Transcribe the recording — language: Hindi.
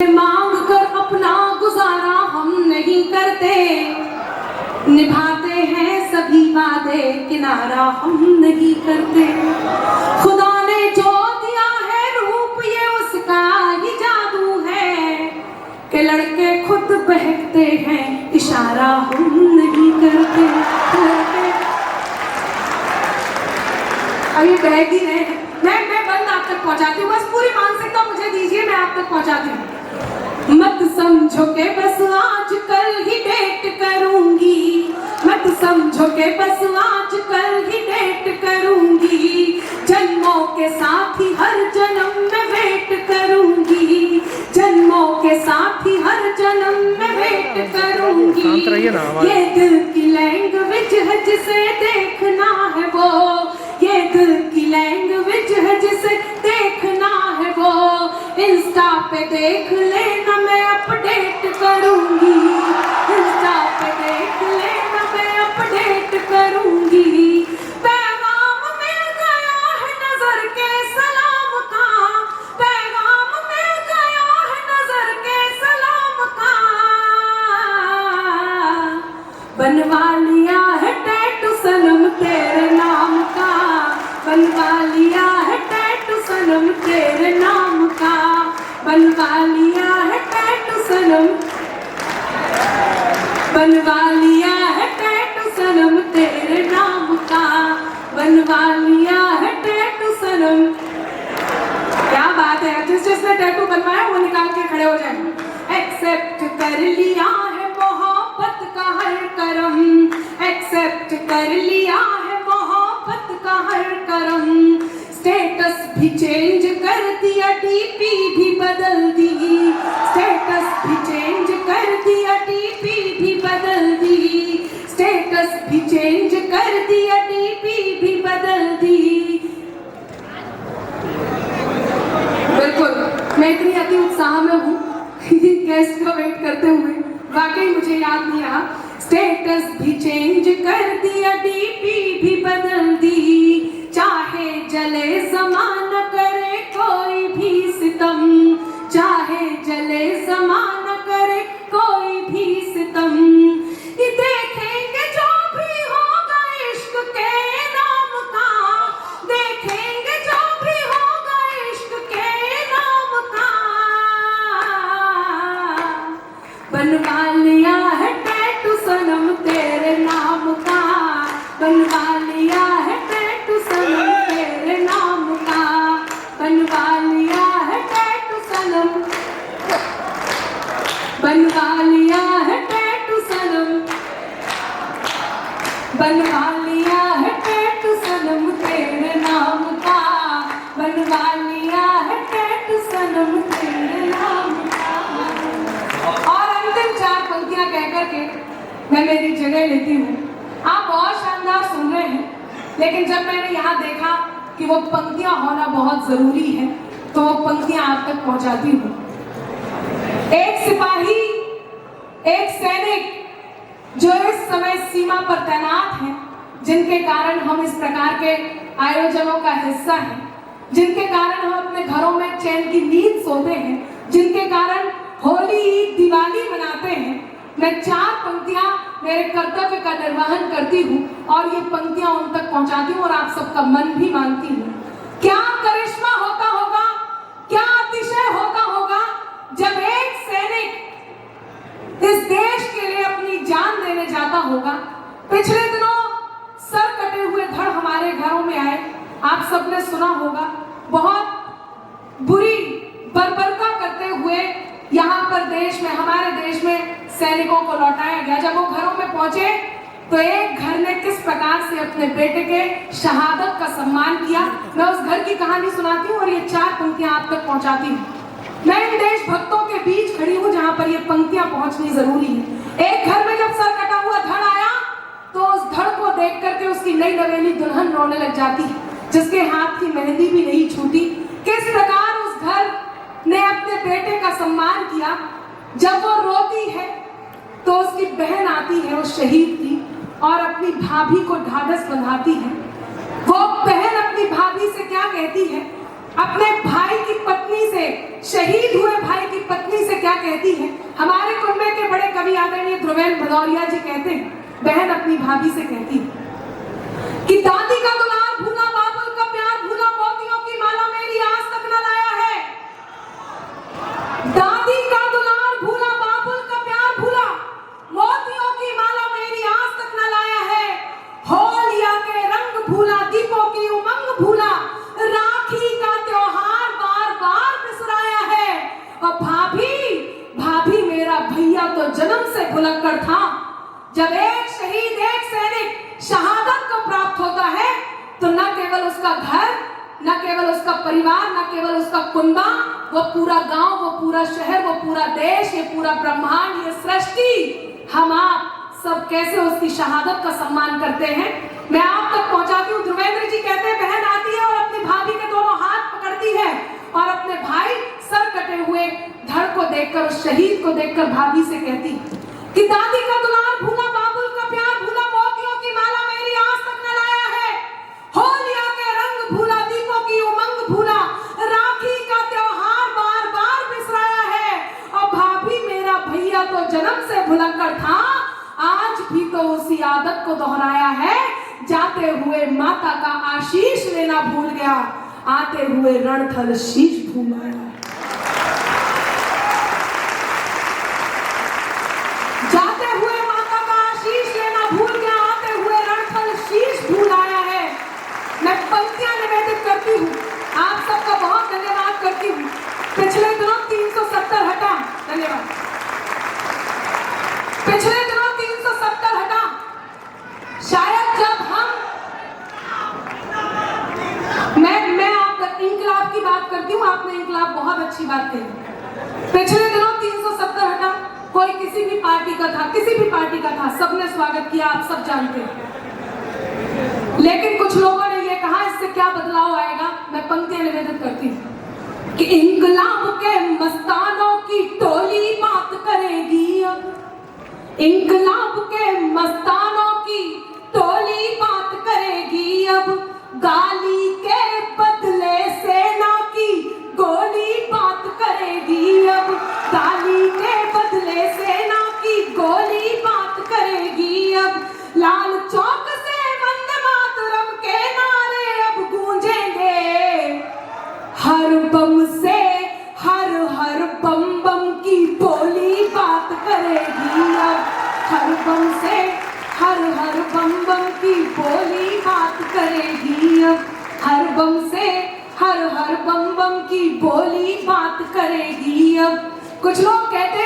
मांग कर अपना गुजारा हम नहीं करते, निभाते हैं सभी वादे किनारा हम नहीं करते। खुदा ने जो दिया है रूप ये उसका ही जादू है कि लड़के खुद बहकते हैं इशारा हम नहीं करते। अब ये बहक ही रहे, मैं बंद आप तक पहुंचाती हूँ, बस पूरी मानसिकता मुझे दीजिए, मैं आप तक पहुंचाती हूँ। मत समझो के बस आज कल ही डेट करूंगी, मत समझो के बस आज कल ही डेट करूंगी, जन्मों के साथ ही हर जन्म में वेट करूंगी, जन्मों के साथ ही हर जन्म में वेट करूंगी। ये दिल की लैंग्वेज है जिसे देखना है वो, ये दिल की लैंग्वेज है जिसे देखना है वो, इंस्टा पे देख लेना मैं अपडेट करूंगी, इंस्टा पे देख लेना मैं अपडेट करूंगी। पैगाम मिल गया है नजर के सलाम का, पैगाम मिल गया है नजर के सलाम का, बनवा लिया है टैटू सनम तेरे नाम का, बनवा लिया है टैटू सनम तेरे नाम का, बनवा लिया है टैटू सनम, बनवा लिया है टैटू सनम तेरे नाम का, बनवा लिया है टैटू सनम। क्या बात है, जिसने टैटू बनवाया वो निकाल के खड़े हो जाए। एक्सेप्ट कर लिया है मोहब्बत का हर करम, एक्सेप्ट कर लिया है मोहब्बत का हर करम, स्टेटस भी चेंज कर दिया डीपी भी बदल दी, स्टेटस भी चेंज कर दिया डीपी भी बदल दी, स्टेटस भी चेंज कर दिया डीपी भी बदल दी। बिल्कुल मैं इतनी अति उत्साह में हूँ गेस्ट का वेट करते हुए, वाकई मुझे याद नहीं रहा। स्टेटस भी चेंज कर दिया डीपी भी बदल दी, चाहे जले ज़माना करे कोई भी सितम, चाहे जले ज़माना करे कोई भी सितम, ये देखेंगे जो भी होगा इश्क के नाम का, देखेंगे जो भी होगा इश्क के नाम का, बनवा लिया है टैटू सनम तेरे नाम का, बनवा लिया है टैटू सनम तेरे नाम का, बनवा लिया है टैटू सनम, बनवा लिया है टैटू सनम, बनवा लिया है टैटू सनम तेरे नाम का, बनवा लिया है टैटू सनम तेरे नाम का। और अंतिम चार पंक्तियां कहकर के मैं मेरी जगह लेती हूँ। आप बहुत शानदार सुन रहे हैं, लेकिन जब मैंने यहाँ देखा कि वो पंक्तियां होना बहुत जरूरी है तो वो पंक्तियां आप तक पहुंचाती हूँ। एक सिपाही, एक सैनिक जो इस समय सीमा पर तैनात हैं, जिनके कारण हम इस प्रकार के आयोजनों का हिस्सा हैं, जिनके कारण हम अपने घरों में चैन की नींद सोते हैं, जिनके कारण होली ईद दिवाली मनाते हैं, मैं चार पंक्तियां मेरे कर्तव्य का निर्वहन करती हूँ और ये पंक्तियां उन तक पहुंचाती हूँ और आप सबका मन भी मानती हूँ। क्या करिश्मा होता होगा, क्या अतिशय होता होगा जब एक सैनिक इस देश के लिए अपनी जान देने जाता होगा। पिछले दिनों सर कटे हुए धड़ हमारे घरों में आए, आप सबने सुना होगा, बहुत बुरी बर्बरता करते हुए यहाँ पर देश में, हमारे देश में सैनिकों को लौटाया गया। जब वो घरों में पहुंचे तो एक घर ने किस प्रकार से अपने बेटे के शहादत का सम्मान किया, मैं उस घर की कहानी सुनाती हूँ और ये चार पंक्तियां आप तक पहुंचाती हूँ। मैं इन देशभक्तों के बीच खड़ी हूँ जहाँ पर ये पंक्तियां पहुंचनी जरूरी है। एक घर में जब सर कटा हुआ धड़ आया तो उस धड़ को देख करके उसकी नई नवेली दुल्हन रोने लग जाती है, जिसके हाथ की मेहंदी भी नहीं छूटी। किस प्रकार उस घर ने अपने बेटे का सम्मान किया। जब वो रोती है तो उसकी बहन आती है उस शहीद की और अपनी भाभी को ढाढ़स बंधाती है। वो बहन अपनी भाभी से क्या कहती है, अपने भाई की पत्नी से, शहीद हुए भाई की पत्नी से क्या कहती है? हमारे कुंभ के बड़े कवि आदरणीय ध्रुवेंद्र भदौरिया जी कहते हैं, बहन अपनी भाभी से कहती है कि दादी का दुलार भूला, बाबुल का प्यार भूला, मोतियों की माला मेरी आज तक न लाया है। दादी का दुलार भूला, बाबुल का प्यार भूला, मोतियों की माला मेरी आज तक न लाया है। होलिया के रंग भूला, दीपों की उमंग भूला, राखी का त्योहार बार बार बिसराया है। और भाभी मेरा भैया तो जन्म से भुलक्कड़ था। जब एक शहीद, एक सैनिक शहादत को प्राप्त होता है तो न केवल उसका घर, न केवल उसका परिवार, न केवल उसका कुनबा, वो पूरा गांव, वो पूरा शहर, वो पूरा देश, ये पूरा ब्रह्मांड, ये सृष्टि, हम आप सब कैसे उसकी शहादत का सम्मान करते हैं। मैं आप तक पहुंचाती हूँ। ध्रुवेंद्र जी कहते हैं, बहन आती है और अपनी भाभी के दोनों हाथ पकड़ती है और अपने भाई सर कटे हुए धड़ को देखकर, उस शहीद को देखकर भाभी से कहती कि दादी का दुलार भूला, बाबुल का प्यार भूला, मोतियों की माला मेरी आज तक न लाया है। होलिया के रंग भूला, दीपों की उमंग भूला, राखी का त्योहार बार बार बिसराया है। और भाभी मेरा भैया तो जन्म से भुलक्कड़ था, आज भी तो उसी आदत को दोहराया है। जाते हुए माता का आशीष लेना भूल गया, आते हुए रणथल शीश भूल गया। जाते हुए माता का आशीष लेना भूल गया, आते हुए रणथल शीश भूल आया है। मैं पंक्तियां निवेदित करती हूँ, आप सबका बहुत धन्यवाद करती हूँ। पिछले दिनों 370 हटा, धन्यवाद। पिछले दिनों 370 हटा। शायद जब मैं आप तक इंकलाब की बात करती हूँ, आपने इंकलाब बहुत अच्छी बात कही। पिछले दिनों 370 हटा, कोई किसी भी पार्टी का था, किसी भी पार्टी का था, सबने स्वागत किया, आप सब जानते हैं। लेकिन कुछ लोगों ने ये कहा इससे क्या बदलाव आएगा। मैं पंक्तियां निवेदित करती हूँ कि इंकलाब के मस्तानों की टोली बात करेगी अब, इंकलाब के मस्तानों की टोली बात करेगी अब, गाली के बदले सेना की गोली बात करेगी अब, गाली के बदले सेना की गोली बात करेगी अब। लाल चौक से वंदे मातरम के नारे अब गूंजेंगे, हर बम से हर हर बम बम की बोली बात करेगी अब, हर बम से हर हर बम बम की बोली बात करेगी अब, हर बम से हर हर बम बम की बोली बात करेगी अब। कुछ लोग कहते